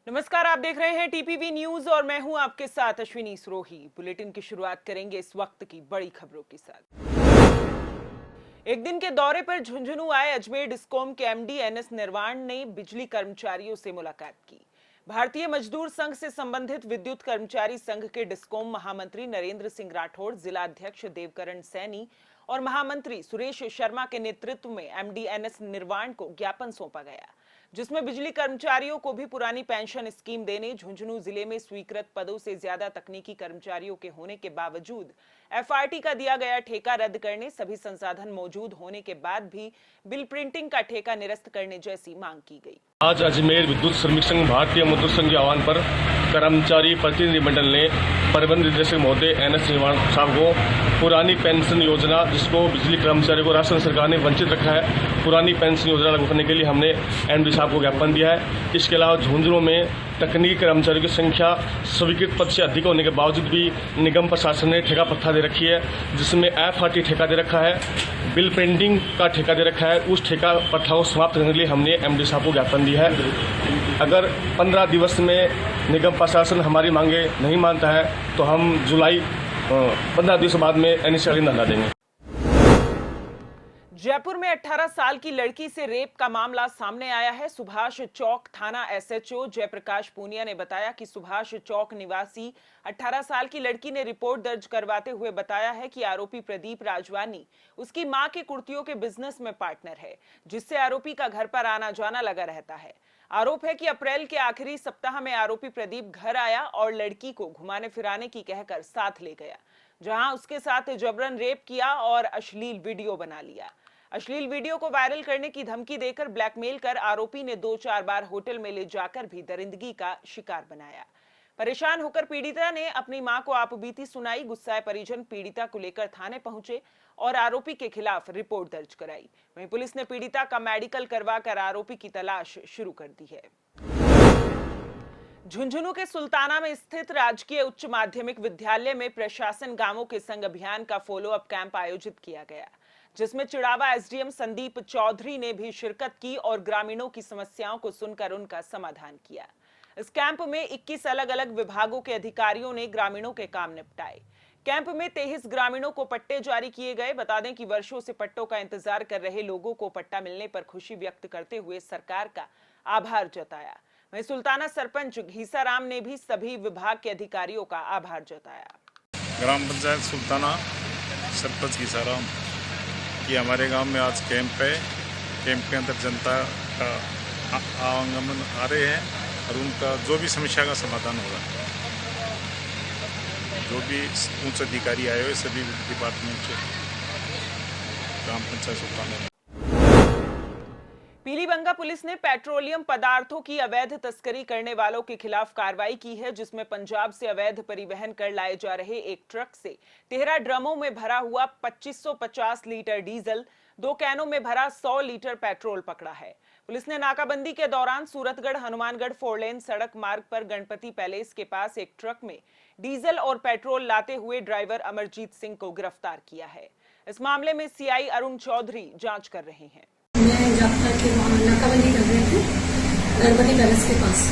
नमस्कार, आप देख रहे हैं टीपीवी न्यूज और मैं हूं आपके साथ अश्विनी सरोही। बुलेटिन की शुरुआत करेंगे इस वक्त की बड़ी खबरों के साथ। एक दिन के दौरे पर झुंझुनू आए अजमेर डिस्कॉम के एमडी एनएस निर्वाण ने बिजली कर्मचारियों से मुलाकात की। भारतीय मजदूर संघ से संबंधित विद्युत कर्मचारी संघ के डिस्कॉम महामंत्री नरेंद्र सिंह राठौड़, जिला अध्यक्ष देवकरण सैनी और महामंत्री सुरेश शर्मा के नेतृत्व में एमडी एनएस निर्वाण को ज्ञापन सौंपा गया, जिसमें बिजली कर्मचारियों को भी पुरानी पेंशन स्कीम देने, झुंझुनू जिले में स्वीकृत पदों से ज्यादा तकनीकी कर्मचारियों के होने के बावजूद एफआरटी का दिया गया ठेका रद्द करने, सभी संसाधन मौजूद होने के बाद भी बिल प्रिंटिंग का ठेका निरस्त करने जैसी मांग की गई। आज अजमेर विद्युत श्रमिक संघ भारतीय मजदूर संघ के आह्वान पर कर्मचारी प्रतिनिधिमंडल ने प्रबंध निदेशक महोदय एनएस निर्वाण साहब को पुरानी पेंशन योजना, जिसको बिजली कर्मचारियों को राशन सरकार ने वंचित रखा है, पुरानी पेंशन योजना लागू करने के लिए हमने एमडी साहब को ज्ञापन दिया है। इसके अलावा झुंझुनू में तकनीकी कर्मचारियों की संख्या स्वीकृत पद से अधिक होने के बावजूद भी निगम प्रशासन ने ठेका प्रथा दे रखी है, जिसमें एफआरटी ठेका दे रखा है, बिल पेंडिंग का ठेका दे रखा है। उस ठेका प्रथा को समाप्त करने के लिए हमने एमडी साहब को ज्ञापन दिया है। अगर 15 दिवस में निगम प्रशासन हमारी मांगे नहीं मानता है तो हम जुलाई 15 दिवस बाद में एनएसआई धरना देंगे। जयपुर में 18 साल की लड़की से रेप का मामला सामने आया है। सुभाष चौक थाना एसएचओ जयप्रकाश पूनिया ने बताया कि सुभाष चौक निवासी 18 साल की लड़की ने रिपोर्ट दर्ज करवाते हुए बताया है कि आरोपी प्रदीप राजवानी उसकी मां के कुर्तियों के बिजनेस में पार्टनर है, जिससे आरोपी का घर पर आना जाना लगा रहता है। आरोप है कि अप्रैल के आखिरी सप्ताह में आरोपी प्रदीप घर आया और लड़की को घुमाने फिराने की कहकर साथ ले गया, जहां उसके साथ जबरन रेप किया और अश्लील वीडियो बना लिया। अश्लील वीडियो को वायरल करने की धमकी देकर ब्लैकमेल कर आरोपी ने 2-4 बार होटल में ले जाकर भी दरिंदगी का शिकार बनाया। परेशान होकर पीड़िता ने अपनी मां को आपबीती सुनाई। गुस्साए परिजन पीड़िता को लेकर थाने पहुंचे और आरोपी के खिलाफ रिपोर्ट दर्ज कराई। वहीं पुलिस ने पीड़िता का मेडिकल करवाकर आरोपी की तलाश शुरू कर दी है। झुंझुनू के सुल्ताना में स्थित राजकीय उच्च माध्यमिक विद्यालय में प्रशासन गांवों के संग अभियान का फॉलो अप कैंप आयोजित किया गया, जिसमें चिड़ावा एसडीएम संदीप चौधरी ने भी शिरकत की और ग्रामीणों की समस्याओं को सुनकर उनका समाधान किया। इस कैंप में 21 अलग अलग विभागों के अधिकारियों ने ग्रामीणों के काम निपटाए। कैंप में 23 ग्रामीणों को पट्टे जारी किए गए। बता दें कि वर्षों से पट्टों का इंतजार कर रहे लोगों को पट्टा मिलने पर खुशी व्यक्त करते हुए सरकार का आभार जताया। वहीं सुल्ताना सरपंच घीसाराम ने भी सभी विभाग के अधिकारियों का आभार जताया। ग्राम पंचायत सुल्ताना सरपंच घीसाराम कि हमारे गांव में आज कैंप है। कैंप के अंदर जनता का आवागमन आ रहे हैं और उनका जो भी समस्या का समाधान हो रहा है। जो भी उच्च अधिकारी आए हुए सभी डिपार्टमेंट से ग्राम पंचायत सुल्ताना। पीलीबंगा पुलिस ने पेट्रोलियम पदार्थों की अवैध तस्करी करने वालों के खिलाफ कार्रवाई की है, जिसमें पंजाब से अवैध परिवहन कर लाए जा रहे एक ट्रक से 13 ड्रमों में भरा हुआ 2550 लीटर डीजल, 2 कैनों में भरा 100 लीटर पेट्रोल पकड़ा है। पुलिस ने नाकाबंदी के दौरान सूरतगढ़ हनुमानगढ़ 4 लेन सड़क मार्ग पर गणपति पैलेस के पास एक ट्रक में डीजल और पेट्रोल लाते हुए ड्राइवर अमरजीत सिंह को गिरफ्तार किया है। इस मामले में सीआई अरुण चौधरी जांच कर रहे हैं। मैं जाप्ता के वहाँ नाकाबंदी कर रहे थे गणपति पैलेस के पास,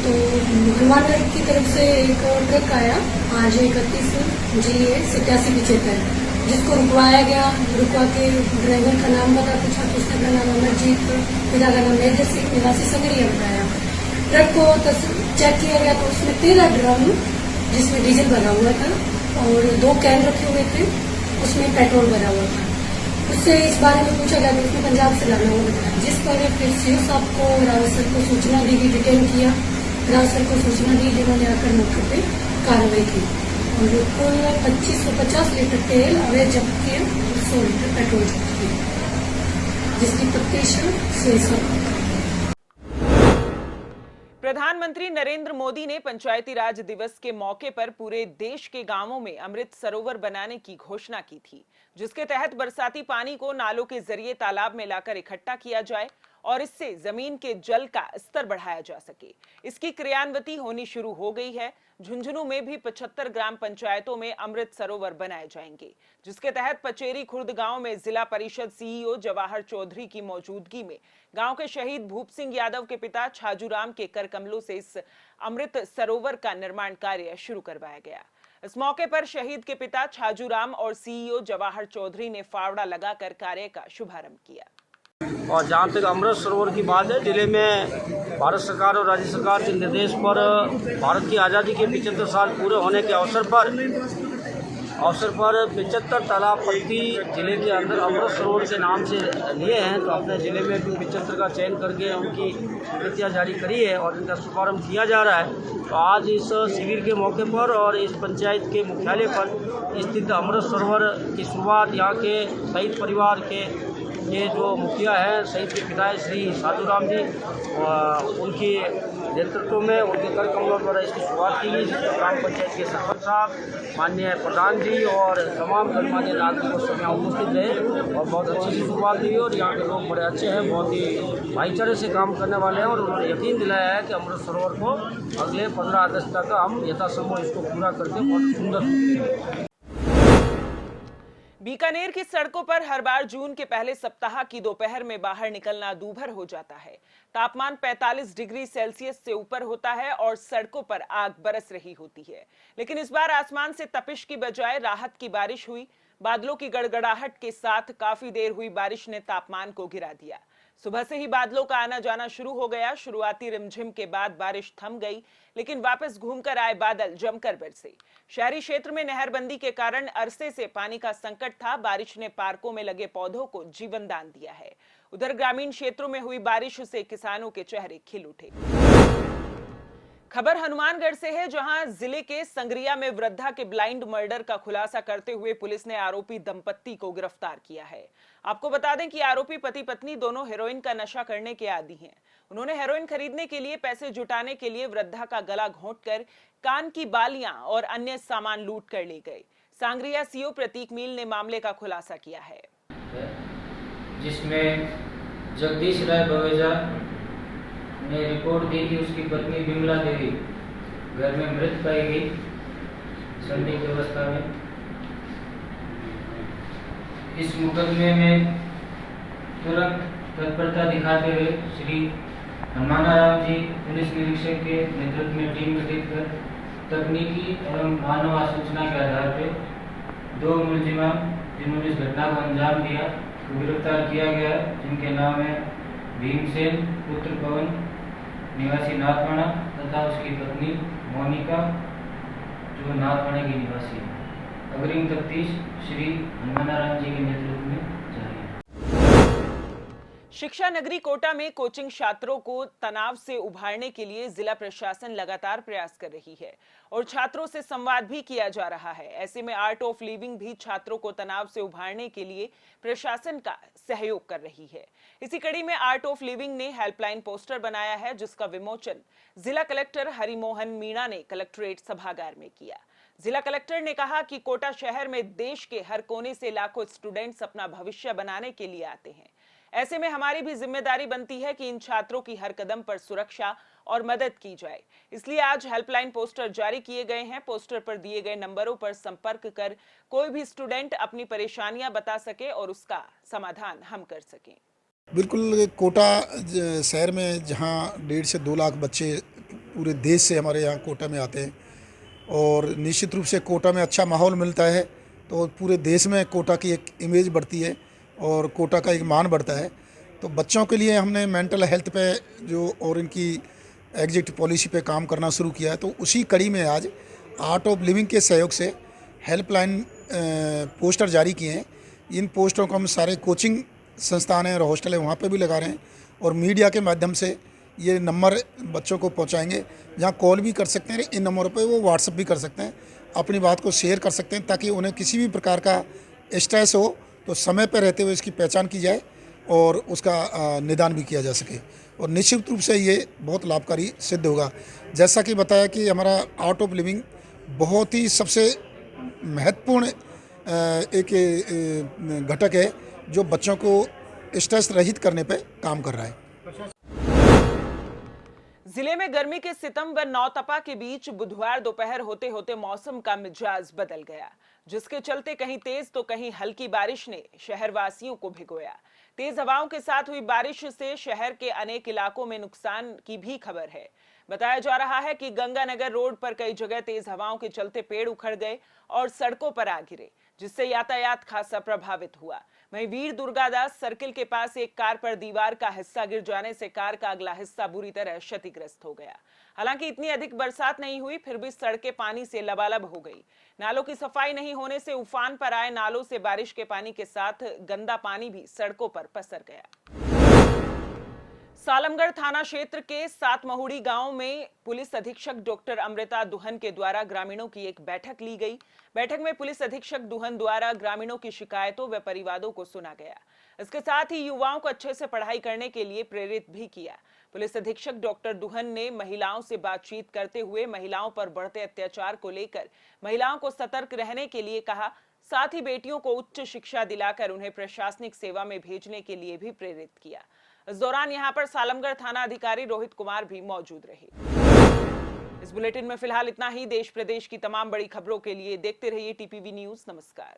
तो हनुमानगढ़ की तरफ से एक ट्रक आया RJ31 GA 8775, जिसको रुकवाया गया। रुकवा के ड्राइवर का नाम बता पूछा तो उसने अपना नाम अमरजीत, पिता का नाम मेजर सिंह निवासी संगरिया बताया। ट्रक को चेक किया गया तो उसमें 13 ड्रम जिसमें डीजल भरा हुआ था और 2 कैन रखे हुए थे, उसमें पेट्रोल भरा हुआ था। उससे इस बारे में पूछा गया तो उसने पंजाब से लाना हुआ बताया, जिस पर फिर सीओ साहब को रावत सर को सूचना दी गई, डिटेन किया। रावत सर को सूचना दी, जिन्होंने आकर मौके पे कार्रवाई की और कुल 2550 लीटर तेल अवैध जब्त किया और 100 लीटर पेट्रोल जब्त किया, जिसकी तफ्तीश सीओ। प्रधानमंत्री नरेंद्र मोदी ने पंचायती राज दिवस के मौके पर पूरे देश के गांवों में अमृत सरोवर बनाने की घोषणा की थी, जिसके तहत बरसाती पानी को नालों के जरिए तालाब में लाकर इकट्ठा किया जाए और इससे जमीन के जल का स्तर बढ़ाया जा सके। इसकी क्रियान्विति होनी शुरू हो गई है। झुंझुनू में भी 75 ग्राम पंचायतों में अमृत सरोवर बनाए जाएंगे, जिसके तहत पचेरी खुर्द गांव में जिला परिषद सीईओ जवाहर चौधरी की मौजूदगी में गांव के शहीद भूप सिंह यादव के पिता छाजूराम के कर कमलों से इस अमृत सरोवर का निर्माण कार्य शुरू करवाया गया। इस मौके पर शहीद के पिता छाजूराम और सीईओ जवाहर चौधरी ने फावड़ा लगाकर कार्य का शुभारंभ किया। और जहाँ तक अमृत सरोवर की बात है, जिले में भारत सरकार और राज्य सरकार के निर्देश पर भारत की आज़ादी के 75 साल पूरे होने के अवसर पर 75 तालाब पत्ती जिले के अंदर अमृत सरोवर के नाम से लिए हैं। तो अपने ज़िले में भी 75 का चयन करके उनकी स्वीकृतियाँ जारी करी है और इनका शुभारम्भ किया जा रहा है। तो आज इस शिविर के मौके पर और इस पंचायत के मुख्यालय पर स्थित अमृत सरोवर की शुरुआत यहाँ के शहीद परिवार के ये जो मुखिया है, शहीद के पिता श्री छाजूराम जी, उनकी नेतृत्व में उनके कर कमलों द्वारा इसकी शुरुआत की गई, जिसमें ग्राम पंचायत के सरपंच साहब, माननीय प्रधान जी और तमाम गणमान्य नागरिक उस समय उपस्थित रहे और बहुत अच्छी सी शुरुआत हुई। और यहाँ के लोग बड़े अच्छे हैं, बहुत ही भाईचारे से काम करने वाले हैं और उन्होंने यकीन दिलाया है कि अमृत सरोवर को अगले 15 अगस्त तक हम यथासंभव इसको पूरा करके बहुत सुंदर। बीकानेर की सड़कों पर हर बार जून के पहले सप्ताह की दोपहर में बाहर निकलना दूभर हो जाता है। तापमान 45 डिग्री सेल्सियस से ऊपर होता है और सड़कों पर आग बरस रही होती है। लेकिन इस बार आसमान से तपिश की बजाय राहत की बारिश हुई। बादलों की गड़गड़ाहट के साथ काफी देर हुई बारिश ने तापमान को गिरा दिया। सुबह से ही बादलों का आना जाना शुरू हो गया। शुरुआती रिमझिम के बाद बारिश थम गई, लेकिन वापस घूमकर आए बादल जमकर बरसे। शहरी क्षेत्र में नहरबंदी के कारण अरसे से पानी का संकट था। बारिश ने पार्कों में लगे पौधों को जीवन दान दिया है। उधर ग्रामीण क्षेत्रों में हुई बारिश से किसानों के चेहरे खिल उठे। खबर हनुमानगढ़ से है, जहां जिले के संगरिया में वृद्धा के ब्लाइंड मर्डर का खुलासा करते हुए पुलिस ने आरोपी दंपत्ति को गिरफ्तार किया है। आपको बता दें कि आरोपी पति पत्नी दोनों हेरोइन का नशा करने के आदी हैं। उन्होंने हेरोइन खरीदने के लिए पैसे जुटाने के लिए वृद्धा का गला घोंटकर कान की बालियां और अन्य सामान लूट कर ले गए। सांगरिया सीओ प्रतीक मील ने मामले का खुलासा किया है, जिसमें जगदीश राय बवेजा ने रिपोर्ट दी कि उसकी पत्नी बिमला देवी घर में मृत पाई गई संदिग्ध अवस्था में। इस मुकदमे में तुरंत तत्परता दिखाते हुए श्री हनुमानाराम जी पुलिस निरीक्षक के नेतृत्व में टीम गठित कर तकनीकी एवं मानव सूचना के आधार पर 2 मुलजिमान जिन्होंने इस घटना को अंजाम दिया को गिरफ्तार किया गया, जिनके नाम है भीमसेन पुत्र पवन निवासी नाथवाड़ा तथा उसकी पत्नी मोनिका जो नाथवाड़ा की निवासी है। अग्रिम तफ्तीश श्री हनुमानाराम जी के नेतृत्व में जारी है। शिक्षा नगरी कोटा में कोचिंग छात्रों को तनाव से उभारने के लिए जिला प्रशासन लगातार प्रयास कर रही है और छात्रों से संवाद भी किया जा रहा है। ऐसे में आर्ट ऑफ लिविंग भी छात्रों को तनाव से उभारने के लिए प्रशासन का सहयोग कर रही है। इसी कड़ी में आर्ट ऑफ लिविंग ने हेल्पलाइन पोस्टर बनाया है, जिसका विमोचन जिला कलेक्टर हरिमोहन मीणा ने कलेक्ट्रेट सभागार में किया। जिला कलेक्टर ने कहा कि कोटा शहर में देश के हर कोने से लाखों स्टूडेंट्स अपना भविष्य बनाने के लिए आते हैं। ऐसे में हमारी भी जिम्मेदारी बनती है कि इन छात्रों की हर कदम पर सुरक्षा और मदद की जाए। इसलिए आज हेल्पलाइन पोस्टर जारी किए गए हैं। पोस्टर पर दिए गए नंबरों पर संपर्क कर कोई भी स्टूडेंट अपनी परेशानियां बता सके और उसका समाधान हम कर सकें। बिल्कुल, कोटा शहर में जहां 1.5 से 2 लाख बच्चे पूरे देश से हमारे यहाँ कोटा में आते हैं और निश्चित रूप से कोटा में अच्छा माहौल मिलता है, तो पूरे देश में कोटा की एक इमेज बढ़ती है और कोटा का एक मान बढ़ता है। तो बच्चों के लिए हमने मेंटल हेल्थ पे जो और इनकी एग्जिट पॉलिसी पे काम करना शुरू किया है। तो उसी कड़ी में आज आर्ट ऑफ लिविंग के सहयोग से हेल्पलाइन पोस्टर जारी किए हैं। इन पोस्टरों को हम सारे कोचिंग संस्थान हैं और हॉस्टल है वहाँ पे भी लगा रहे हैं और मीडिया के माध्यम से ये नंबर बच्चों को पहुँचाएंगे, जहाँ कॉल भी कर सकते हैं इन नंबरों पे, वो व्हाट्सएप भी कर सकते हैं, अपनी बात को शेयर कर सकते हैं, ताकि उन्हें किसी भी प्रकार का स्ट्रेस हो तो समय पर रहते हुए इसकी पहचान की जाए और उसका निदान भी किया जा सके। और निश्चित रूप से ये बहुत लाभकारी सिद्ध होगा। जैसा कि बताया कि हमारा आर्ट ऑफ लिविंग बहुत ही सबसे महत्वपूर्ण एक घटक है जो बच्चों को स्ट्रेस रहित करने पे काम कर रहा है। जिले में गर्मी के सितम व नौतपा के बीच बुधवार दोपहर होते होते मौसम का मिजाज बदल गया, जिसके चलते कहीं तेज तो कहीं हल्की बारिश ने शहरवासियों को भिगोया। तेज हवाओं के साथ हुई बारिश से शहर के अनेक इलाकों में नुकसान की भी खबर है। बताया जा रहा है कि गंगानगर रोड पर कई जगह तेज हवाओं के चलते पेड़ उखड़ गए और सड़कों पर आ गिरे, जिससे यातायात खासा प्रभावित हुआ। वहीं वीर दुर्गादास सर्किल के पास एक कार पर दीवार का हिस्सा गिर जाने से कार का अगला हिस्सा बुरी तरह क्षतिग्रस्त हो गया। हालांकि इतनी अधिक बरसात नहीं हुई, फिर भी सड़कें पानी से लबालब हो गई। नालों की सफाई नहीं होने से उफान पर आए नालों से बारिश के पानी के साथ गंदा पानी भी सड़कों पर पसर गया। सालमगढ़ थाना क्षेत्र के सातमहुड़ी गांव में पुलिस अधीक्षक डॉक्टर अमृता दुहन के द्वारा ग्रामीणों की एक बैठक ली गई। बैठक में पुलिस अधीक्षक दुहन द्वारा ग्रामीणों की शिकायतों व परिवादों को सुना गया। इसके साथ ही युवाओं को अच्छे से पढ़ाई करने के लिए प्रेरित भी किया। पुलिस अधीक्षक डॉक्टर दुहन ने महिलाओं से बातचीत करते हुए महिलाओं पर बढ़ते अत्याचार को लेकर महिलाओं को सतर्क रहने के लिए कहा। साथ ही बेटियों को उच्च शिक्षा दिलाकर उन्हें प्रशासनिक सेवा में भेजने के लिए भी प्रेरित किया। इस दौरान यहां पर सालमगढ़ थाना अधिकारी रोहित कुमार भी मौजूद रहे। इस बुलेटिन में फिलहाल इतना ही। देश प्रदेश की तमाम बड़ी खबरों के लिए देखते रहिए टीपीवी न्यूज। नमस्कार।